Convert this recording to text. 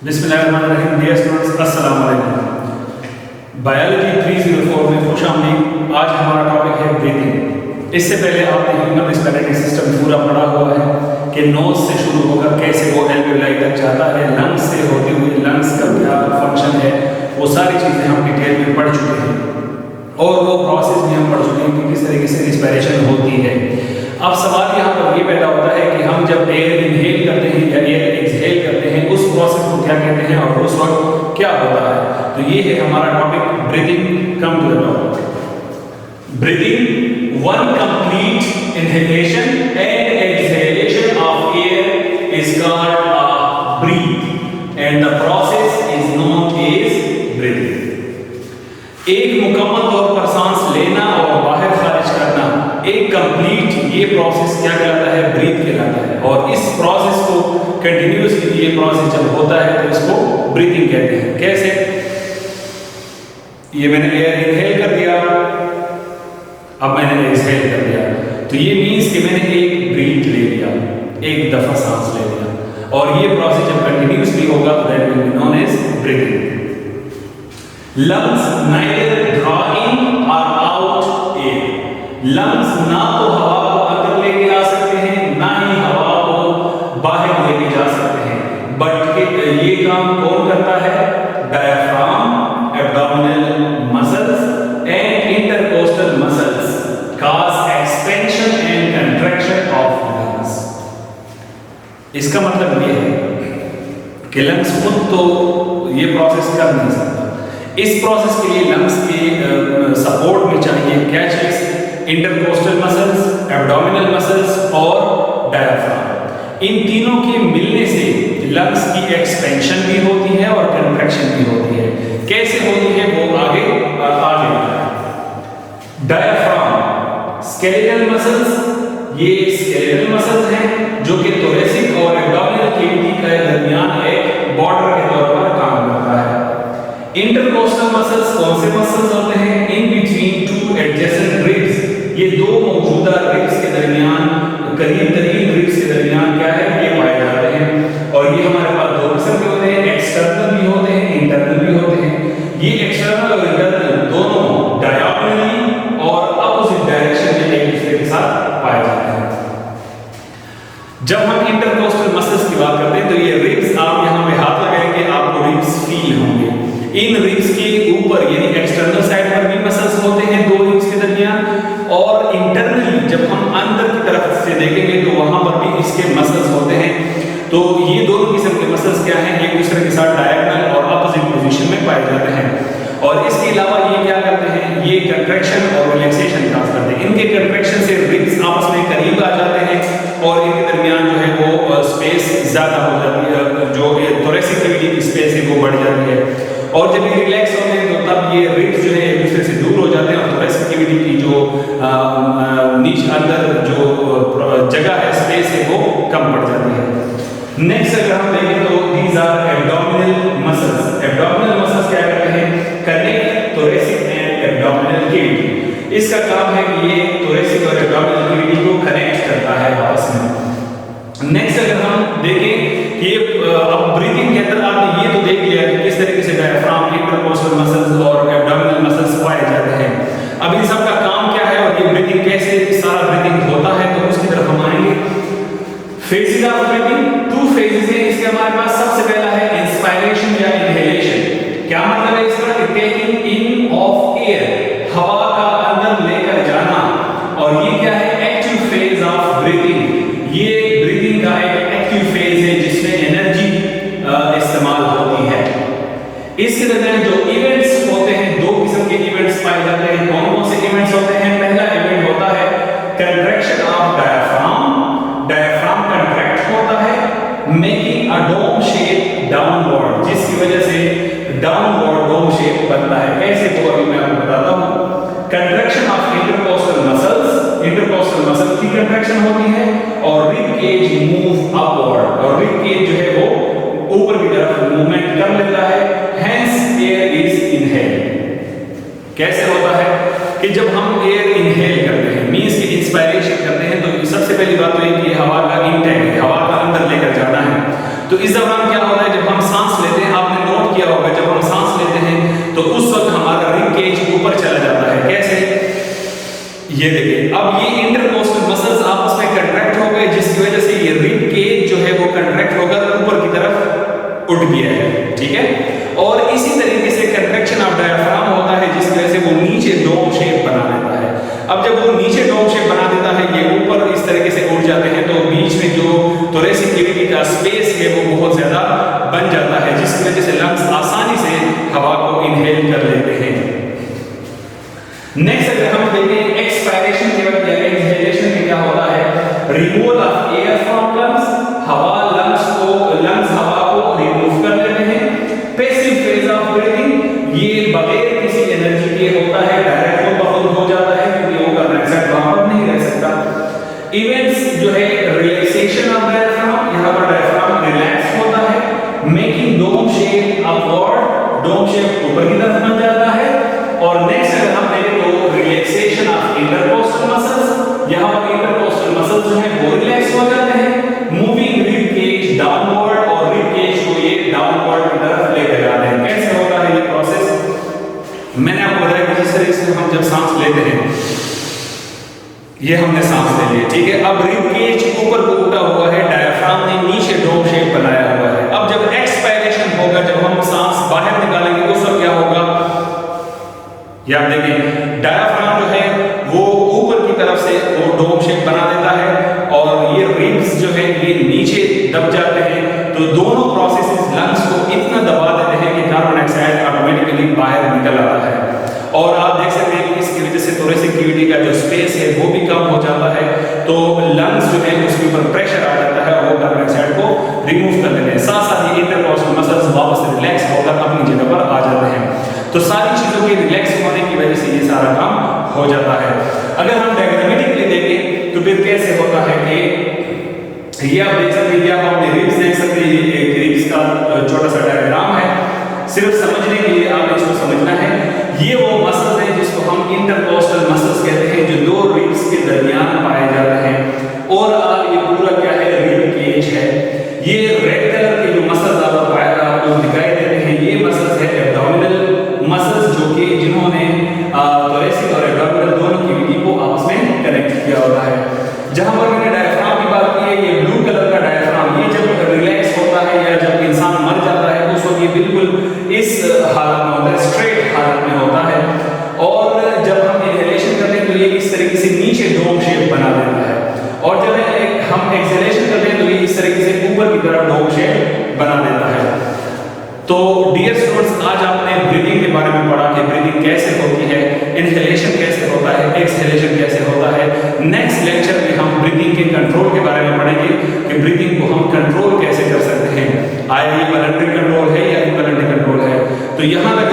बिस्मिल्लाहिर्रहमानिर्रहीम। Dear students, अस्सलाम वालेकुम। बायोलॉजी 304 में खुशामदीद। आज हमारा टॉपिक है ब्रीथिंग। इससे पहले आपने ह्यूमन रेस्पिरेटरी सिस्टम पूरा पढ़ा हुआ है कि नोज से शुरू होकर कैसे वो एल्वेओलाई तक जाता है, लंग्स से होते हुए लंग्स का क्या फंक्शन है, वो सारी चीज़ें हम डिटेल में पढ़ चुके हैं और वो प्रोसेस भी हम पढ़ चुके हैं कि किस तरीके से रिस्पिरेशन होती है। अब सवाल यहाँ पर ये पैदा होता है कि हम जब एयर इनहेल करते हैं या एयर एक्सहेल करते हैं, उस प्रोसेस को क्या कहते हैं और उस वक्त क्या होता है। तो ये है हमारा topic breathing. Come to the topic. Breathing, one complete inhalation and exhalation of air is called a breath and the process is known as breathing. एक मुकम्मल तौर पर सांस लेना और बाहर खारिज करना, एक कंप्लीट, ये प्रोसेस क्या कहलाता है, ब्रीथ कहलाता है। और इस प्रोसेस को कंटिन्यूअसली ये प्रोसेस जब होता है तो इसको ब्रीथिंग कहते हैं। कैसे? ये मैंने एयर इनहेल कर दिया, अब मैंने एक्सहेल कर दिया, तो ये मींस कि मैंने एक ब्रीथ ले लिया, एक दफा सांस ले लिया, और ये प्रोसेस जब कंटिन्यूअसली होगा तो that will be known as breathing. Lungs neither draw in और आउट एयर। लंग्स ना तो हवा को अंदर लेके आ सकते हैं, ना ही हवा को बाहर लेके जा सकते हैं, बट ये काम कौन करता है? Diaphragm, abdominal muscles and intercostal muscles cause expansion and contraction of lungs. इसका मतलब ये है कि लंग्स खुद तो ये प्रोसेस कर नहीं सकता। इस प्रोसेस के लिए लंग्स के सपोर्ट में चाहिए क्या चीज? इंटरकोस्टल मसल्स, एब्डोमिनल मसल्स और डायफ्राम। इन तीनों के मिलने से लंग्स की एक्सपेंशन भी होती है और कंट्रैक्शन भी होती है। कैसे होती है वो आगे डायफ्राम, स्केलेटल मसल्स, ये स्केलेटल मसल्स हैं जो कि थोरेसिक और एब्डोमिनल कैविटी के दरमियान एक बॉर्डर के तौर पर काम करता है। इंटरकोस्टल मसल्स कौन से मसल्स होते हैं? In between two adjacent ribs, ये दो मौजूदा रिब्स के दरमियान, करीब तरीन रिब्स के दरमियान क्या है, ये पाए जाते हैं। और ये हमारे पास दो किस्म के होते हैं, एक्सटर्नल भी होते हैं, इंटरनल भी होते हैं। ये एक्सटर्नल और इंटरनल दोनों डायगोनली और अपोजिट डायरेक्शन में एक दूसरे के साथ पाए जाते हैं। जब हम इंटरकोस्टल मसल्स की बात करते हैं तो ये रिब्स, आप यहाँ पे हाथ लगाएंगे आपको रिब्स फील होंगे। इन रिब्स के ऊपर यानी एक्सटर्नल साइड पर भी मसल्स होते हैं दो रिब्स के दरमियान, और इंटरनली जब हम अंदर की तरफ से देखेंगे तो वहां पर भी इसके मसल्स होते हैं। तो ये दोनों किस्म के मसल्स क्या हैं, एक दूसरे के साथ डायगोनल और अपोजिट पोजीशन में पाए जाते हैं। और इसके अलावा ये क्या करते हैं, ये कंट्रैक्शन और रिलैक्सेशन काज करते हैं। इनके कंट्रैक्शन से रिब्स आपस में करीब आ जाते हैं और इनके दरमियान जो है वो स्पेस ज्यादा हो जाती है, जो थोरेसिक कैविटी की स्पेस है वो बढ़ जाती है। और जब ये रिलैक्स होते हैं तो तब ये रिब्स जो है एक दूसरे से दूर हो जाते हैं और थोरेसिक कैविटी की जो नीचे अंदर जो जगह है, स्पेस है, वो कम पड़ जाती है। नेक्स्ट अगर हम देखें तो these are abdominal muscles. Abdominal muscles क्या करते हैं? Connect thoracic and abdominal cavity. इसका काम है कि ये थोरेसिक और एब्डोमिनल कैविटी को कनेक्ट करता है आपस में। नेक्स्ट अगर हम देखें कि अब ब्रीथिंग के अंदर आपने ये तो देख लिया कि किस तरीके से डायफ्राम, इंटरकोस्टल मसल्स और एब्डोमिनल मसल्स पाए जाते हैं। अब इन सब का काम क्या है और ये ब्रीथिंग कैसे सारा ब्रीथिंग होता है, तो उसकी तरफ हम आएंगे। Phases of breathing, two phases हैं इसके हमारे पास। सबसे पहला है इंस्पायरेशन या इनहेलेशन। क्या मतलब है इसका? टेकिंग इन ऑफ एयर, हवा का अंदर लेकर जाना। और ये क्या है? Active phase of breathing. ये ब्रीथिंग का एक एक्टिव फेज है जिसमें एनर्जी इस्तेमाल होती है। इसके दरमियान जो इवेंट्स होते हैं, दो किस्म के इवेंट्स पाए जाते हैं। कौन कौन से इवेंट्स होते हैं? पहला इवेंट होता है contraction of diaphragm. Diaphragm contract होता है making a dome shape downward, जिसकी वजह से डाउनवर्ड डोम शेप बनता है। कैसे? वो अभी मैं आपको बताता हूं। Contraction of intercostal muscles, intercostal muscles की कंट्रैक्शन होती है और रिब केज मूव अपवर्ड, और रिब केज जो है वो ऊपर की तरफ मूवमेंट कर लेता है। Hence air is inhaled. कैसे होता है कि जब हम एयर इनहेल करते हैं, मींस की इंस्पायरेशन करते हैं, तो सबसे पहली बात तो ये कि हवा का इनटेक है, हवा का अंदर लेकर जाना है। तो इस दौरान क्या होता है, जब हम सांस लेते उठ गया है, ठीक है। और इसी तरीके से कंट्रैक्शन ऑफ डायफ्राम होता है जिस वजह से वो नीचे डोम शेप बना लेता है। अब जब वो नीचे डोम शेप बना देता है, ये ऊपर इस तरीके से उठ जाते हैं, तो बीच में जो थोरेसिक कैविटी का स्पेस है वो बहुत ज्यादा बन जाता है, जिसकी वजह से लंग्स आसानी से हवा को इनहेल कर लेते हैं। नेक्स्ट अगर हम देखें एक्सपायरेशन के वक्त या एक्सहेलेशन में क्या होता है, removal of air from lungs, lungs हवा को रिमूव कर लेते हैं। पैसिव फेज ऑफ ब्रीथिंग, ये बगैर किसी एनर्जी के होता है, डायरेक्ट तो बहुत हो जाता है क्योंकि वो कार्बन डाइऑक्साइड वहां पर नहीं रह सकता। इवेंट्स जो है रिलैक्सेशन ऑफ डायफ्राम, यहां पर डायफ्राम रिलैक्स होता है, making dome shape upward, dome shape ऊपर की तरफ बन जाता है। और नेक्स्ट अगर हम देखें तो रिलैक्सेशन ऑफ इंटरकोस्टल मसल्स, यहां पर इंटरकोस्टल मसल्स जो है वो रिलैक्स हो जाते हैं, मूविंग रिब केज डाउनवर्ड, और रिब केज को ये डाउनवर्ड की तरफ लेकर जाते हैं। कैसे होता है ये प्रोसेस, मैंने आपको बताया कि जिस तरीके से हम जब सांस लेते हैं, ये हमने सांस ले ली, ठीक है। अब रिब केज ऊपर को उठा हुआ है, डायफ्राम ने नीचे डोम शेप बनाया हुआ है। अब जब एक्सपायरेशन होगा, जब हम सांस बाहर निकालेंगे उस वक्त क्या होगा, ये आप देखें डायफ्राम जो है वो ऊपर की तरफ से वो डोम शेप बना देता है और ये रिब्स जो है ये नीचे दब जाते हैं। तो दोनों प्रोसेसेस लंग्स को इतना दबा देते हैं कि कार्बन डाइऑक्साइड ऑटोमेटिकली बाहर निकल आता है। और आप देख सकते हैं कि इसकी वजह से थोरेसिक कैविटी का जो स्पेस है वो भी कम हो जाता है, तो लंग्स जो है उसके ऊपर प्रेशर आ जाता है और वो कार्बन डाइऑक्साइड को रिमूव कर देते हैं। साथ साथ ये इंटरकोस्टल मसल्स वापस रिलैक्स होकर अपनी जगह पर आ जाते हैं। तो सारी चीजों के रिलैक्स होने की वजह से ये सारा काम हो जाता है। अगर हम डायग्रामेटिकली देखें तो फिर कैसे होता है कि ये आप देख सकते हैं, आप अपने रिब्स देख सकते हैं, ये एक रिब्स का छोटा सा डायग्राम है। सिर्फ समझने के लिए आपने इसको समझना है, ये वो मसल्स है जिसको हम इंटरकोस्टल मसल्स कहते हैं, जो दो रिब्स के दरमियान पाए जाते हैं। और ये पूरा क्या है, रिब केज है। ये रेड कलर के जो मसल्स आपको दिखाई देते हैं, ये मसल्स है एब्डोमिनल मसल्स, जो कि जिन्होंने थोरेसिक और एब्डोमिनल दोनों कैविटी को आपस में कनेक्ट किया होता है। जहां पर मैंने डायफ्राम की बात की है, ये ब्लू कलर का डायफ्राम, ये जब रिलैक्स होता है या जब इंसान मर जाता है तो उस वक्त ये बिल्कुल इस हालत में होता है, स्ट्रेट हालत में होता है। और जब हम इनहेलेशन करते हैं तो ये इस तरीके से नीचे डोम शेप बना देता है, और जब हम एक्सहेलेशन करते हैं तो ये इस तरीके से ऊपर की तरफ डोम शेप बना देता है। तो डियर स्टूडेंट्स, आज आपने ब्रीदिंग के बारे में पढ़ा कि ब्रीदिंग कैसे होती है, इनहेलेशन कैसे होता है, एक्सहेलेशन कैसे होता है। नेक्स्ट लेक्चर में हम ब्रीदिंग के कंट्रोल के बारे में पढ़ेंगे कि ब्रीदिंग को हम कंट्रोल कैसे कर सकते हैं, आया ये वॉलंटरी कंट्रोल है या इनवॉलंटरी कंट्रोल है। तो यहाँ तक